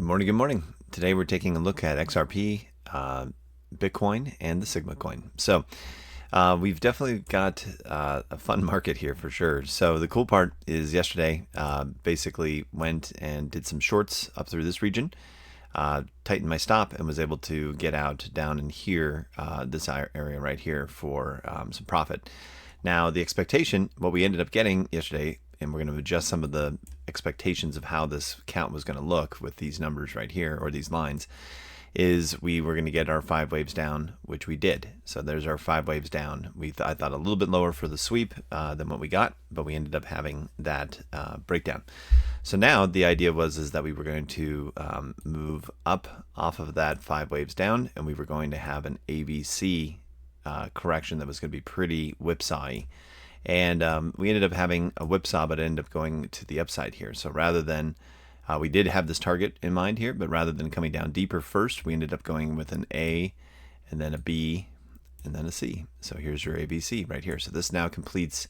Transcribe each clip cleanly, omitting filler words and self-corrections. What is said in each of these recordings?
Good morning, good morning. Today we're taking a look at XRP, Bitcoin, and the Sigma coin. So we've definitely got a fun market here for sure. So the cool part is yesterday basically went and did some shorts up through this region, tightened my stop, and was able to get out down in here, this area right here for some profit. Now the expectation, what we ended up getting yesterday, and we're going to adjust some of the expectations of how this count was going to look with these numbers right here, or these lines, is we were going to get our 5 waves down, which we did. So there's our 5 waves down. I thought a little bit lower for the sweep than what we got, but we ended up having that breakdown. So now the idea is that we were going to move up off of that 5 waves down, and we were going to have an ABC correction that was going to be pretty whipsawy. And we ended up having a whipsaw, but it ended up going to the upside here. So rather than, we did have this target in mind here, but rather than coming down deeper first, we ended up going with an A, and then a B, and then a C. So here's your ABC right here. So this now completes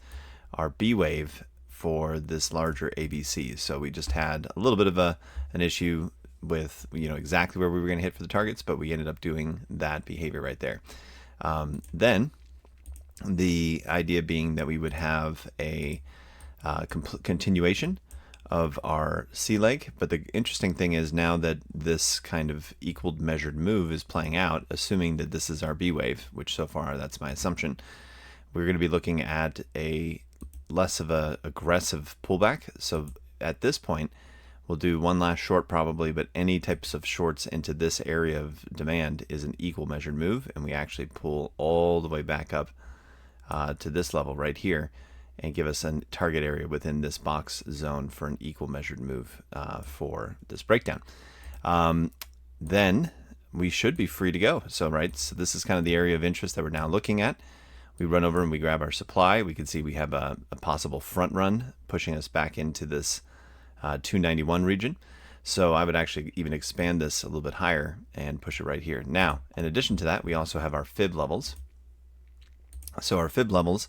our B wave for this larger ABC. So we just had a little bit of an issue with, exactly where we were going to hit for the targets, but we ended up doing that behavior right there. Then the idea being that we would have a continuation of our C leg. But the interesting thing is now that this kind of equal measured move is playing out, assuming that this is our B wave, which so far that's my assumption, we're going to be looking at a less of a aggressive pullback. So at this point, we'll do one last short probably, but any types of shorts into this area of demand is an equal measured move, and we actually pull all the way back up to this level right here and give us a target area within this box zone for an equal measured move for this breakdown. Then we should be free to go. So this is kind of the area of interest that we're now looking at. We run over and we grab our supply. We can see we have a possible front run pushing us back into this 291 region. So I would actually even expand this a little bit higher and push it right here. Now, in addition to that, we also have our fib levels. So our fib levels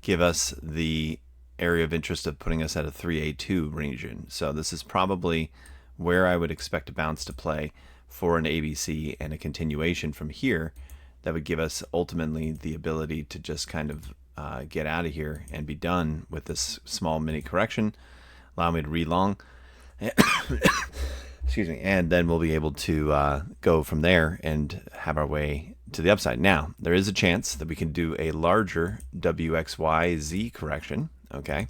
give us the area of interest of putting us at a 3A2 region. So this is probably where I would expect a bounce to play for an ABC and a continuation from here that would give us ultimately the ability to just kind of get out of here and be done with this small mini correction, allow me to re-long. Excuse me, and then we'll be able to go from there and have our way to the upside. Now, there is a chance that we can do a larger WXYZ correction, okay?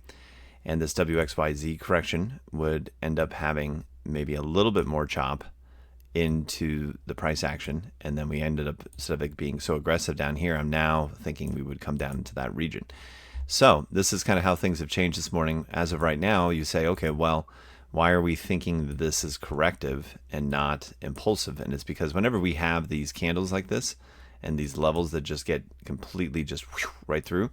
And this WXYZ correction would end up having maybe a little bit more chop into the price action, and then we ended up, instead of it being so aggressive down here, I'm now thinking we would come down into that region. So this is kind of how things have changed this morning. As of right now, you say, okay, well, why are we thinking that this is corrective and not impulsive? And it's because whenever we have these candles like this and these levels that just get completely just right through,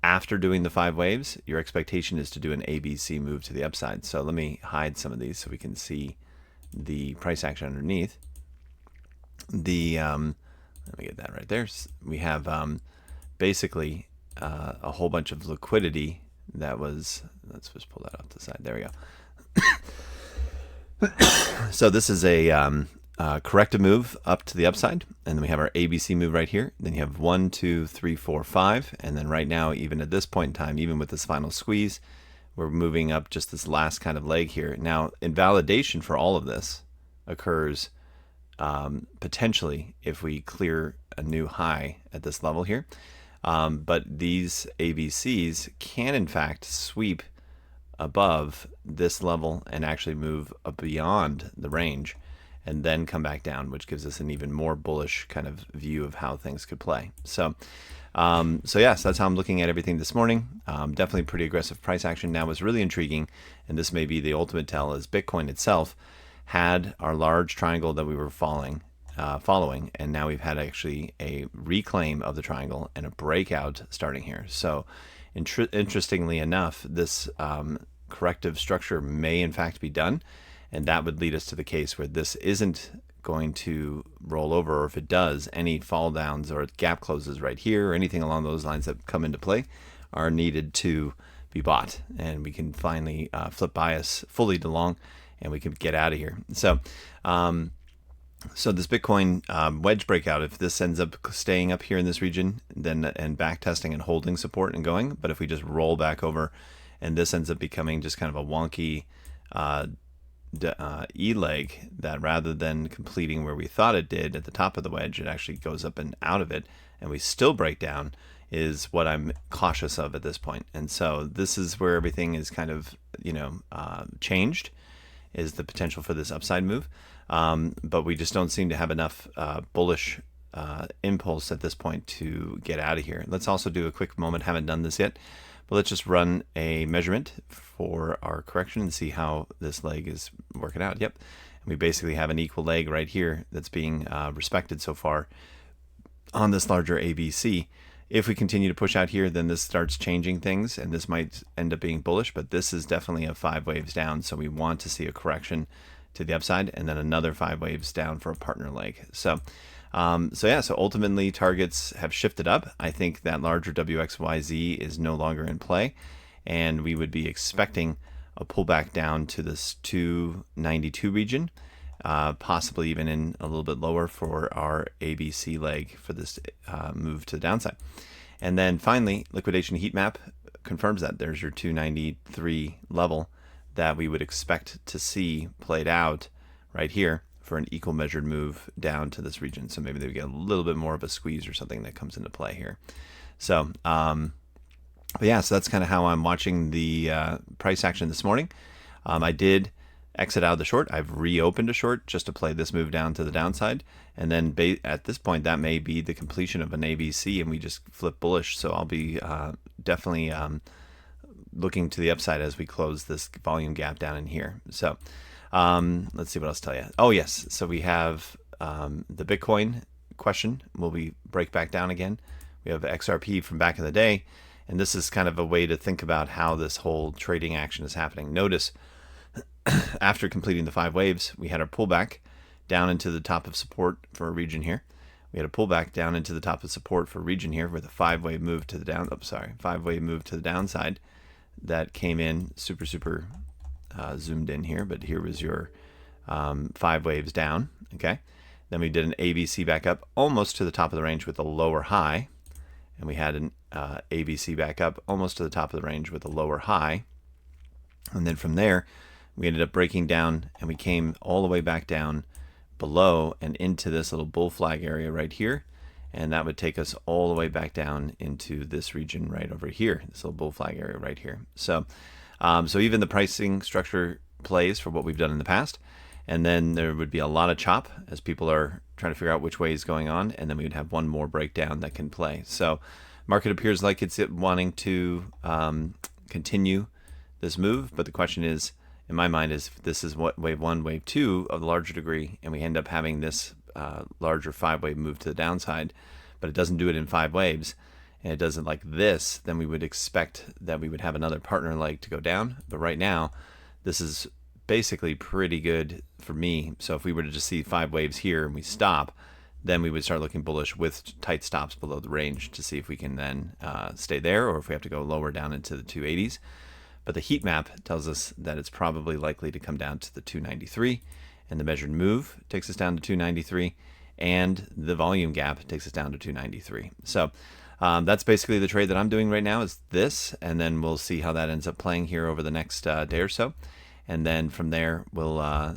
after doing the 5 waves, your expectation is to do an ABC move to the upside. So let me hide some of these so we can see the price action underneath. Let me get that right there. We have basically a whole bunch of liquidity that was, let's just pull that off the side. There we go. So this is a corrective move up to the upside, and then we have our ABC move right here. Then you have 1, 2, 3, 4, 5, and then right now, even at this point in time, even with this final squeeze, we're moving up just this last kind of leg here. Now, invalidation for all of this occurs potentially if we clear a new high at this level here, but these ABCs can in fact sweep above this level and actually move up beyond the range and then come back down, which gives us an even more bullish kind of view of how things could play. So yes, that's how I'm looking at everything this morning. Definitely pretty aggressive price action. Now, what's really intriguing, and this may be the ultimate tell, is Bitcoin itself had our large triangle that we were following, and now we've had actually a reclaim of the triangle and a breakout starting here. So interestingly enough, this corrective structure may in fact be done, and that would lead us to the case where this isn't going to roll over, or if it does, any fall downs or gap closes right here or anything along those lines that come into play are needed to be bought, and we can finally flip bias fully to long and we can get out of here. So so this Bitcoin wedge breakout, if this ends up staying up here in this region, then and back testing and holding support and going, but if we just roll back over and this ends up becoming just kind of a wonky E leg, that rather than completing where we thought it did at the top of the wedge, it actually goes up and out of it, and we still break down, is what I'm cautious of at this point. And so this is where everything is kind of, changed, is the potential for this upside move. But we just don't seem to have enough bullish impulse at this point to get out of here. Let's also do a quick moment, haven't done this yet, but let's just run a measurement for our correction and see how this leg is working out. Yep, and we basically have an equal leg right here that's being respected so far on this larger ABC. If we continue to push out here, then this starts changing things, and this might end up being bullish, but this is definitely a 5 waves down, so we want to see a correction to the upside, and then another 5 waves down for a partner leg. So so ultimately targets have shifted up. I think that larger WXYZ is no longer in play, and we would be expecting a pullback down to this 292 region, possibly even in a little bit lower for our ABC leg for this move to the downside. And then finally, liquidation heat map confirms that. There's your 293 level that we would expect to see played out right here for an equal measured move down to this region. So maybe they get a little bit more of a squeeze or something that comes into play here. So, but yeah, so that's kind of how I'm watching the price action this morning. I did exit out of the short. I've reopened a short just to play this move down to the downside. And then at this point, that may be the completion of an ABC and we just flip bullish. So I'll be definitely looking to the upside as we close this volume gap down in here. So let's see what else to tell you. Oh yes, so we have the Bitcoin question. Will we break back down again? We have XRP from back in the day, and this is kind of a way to think about how this whole trading action is happening. Notice after completing the 5 waves, we had our pullback down into the top of support for a region here. We had a pullback down into the top of support for a region here with a 5-wave move to the down. 5-wave move to the downside that came in super zoomed in here, but here was your 5 waves down. Okay, then we did an ABC back up almost to the top of the range with a lower high, and we had an ABC back up almost to the top of the range with a lower high, and then from there we ended up breaking down and we came all the way back down below and into this little bull flag area right here, and that would take us all the way back down into this region right over here, this little bull flag area right here. So so even the pricing structure plays for what we've done in the past, and then there would be a lot of chop as people are trying to figure out which way is going on, and then we would have one more breakdown that can play. So market appears like it's wanting to continue this move, but the question is, in my mind, is if this is what wave 1, wave 2 of the larger degree, and we end up having this larger 5-wave move to the downside, but it doesn't do it in 5 waves, and it does it like this, then we would expect that we would have another partner leg to go down. But right now, this is basically pretty good for me. So if we were to just see 5 waves here and we stop, then we would start looking bullish with tight stops below the range to see if we can then stay there, or if we have to go lower down into the 280s. But the heat map tells us that it's probably likely to come down to the 293, and the measured move takes us down to 293, and the volume gap takes us down to 293. So that's basically the trade that I'm doing right now, is this, and then we'll see how that ends up playing here over the next day or so. And then from there, we'll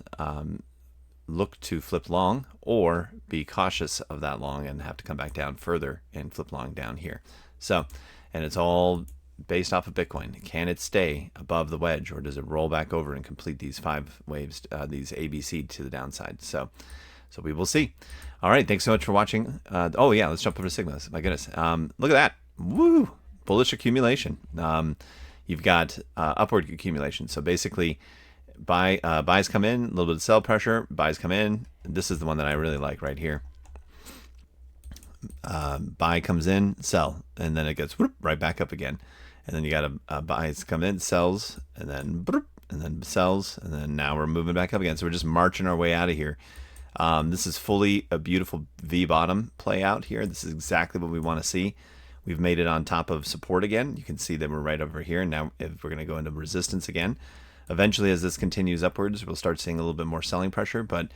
look to flip long or be cautious of that long and have to come back down further and flip long down here. So, and it's all based off of Bitcoin. Can it stay above the wedge, or does it roll back over and complete these 5 waves, these ABC to the downside? So we will see. All right, thanks so much for watching. Oh yeah, let's jump over to Sigma. My goodness, look at that! Woo, bullish accumulation. You've got upward accumulation. So basically, buys come in, a little bit of sell pressure. Buys come in. This is the one that I really like right here. Buy comes in, sell, and then it gets whoop, right back up again. And then you got a buys come in, sells, and then sells, and then now we're moving back up again. So we're just marching our way out of here. This is fully a beautiful V bottom play out here. This is exactly what we want to see. We've made it on top of support again. You can see that we're right over here. Now if we're going to go into resistance again, eventually, as this continues upwards, we'll start seeing a little bit more selling pressure, but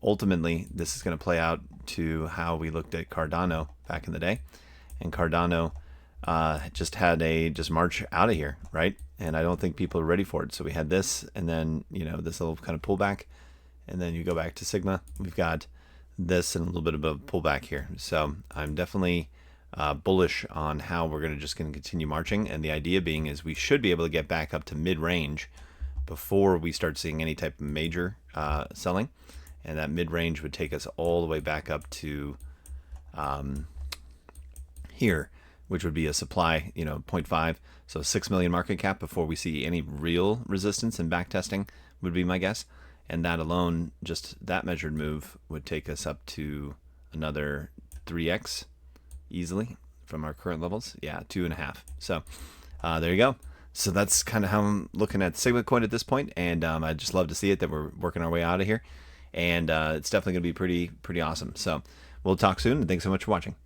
ultimately this is going to play out to how we looked at Cardano back in the day. And Cardano just had a march out of here, right? And I don't think people are ready for it. So we had this, and then, you know, this little kind of pullback, and then you go back to Sigma. We've got this and a little bit of a pullback here. So I'm definitely bullish on how we're going to continue marching. And the idea being is we should be able to get back up to mid-range before we start seeing any type of major selling. And that mid-range would take us all the way back up to here, which would be a supply, you know, 0.5, so 6 million market cap before we see any real resistance, and back testing would be my guess. And that alone, just that measured move, would take us up to another 3x easily from our current levels. Yeah, 2.5. So there you go. So that's kind of how I'm looking at Sigma coin at this point, and I'd just love to see it that we're working our way out of here, and it's definitely going to be pretty awesome. So we'll talk soon, and thanks so much for watching.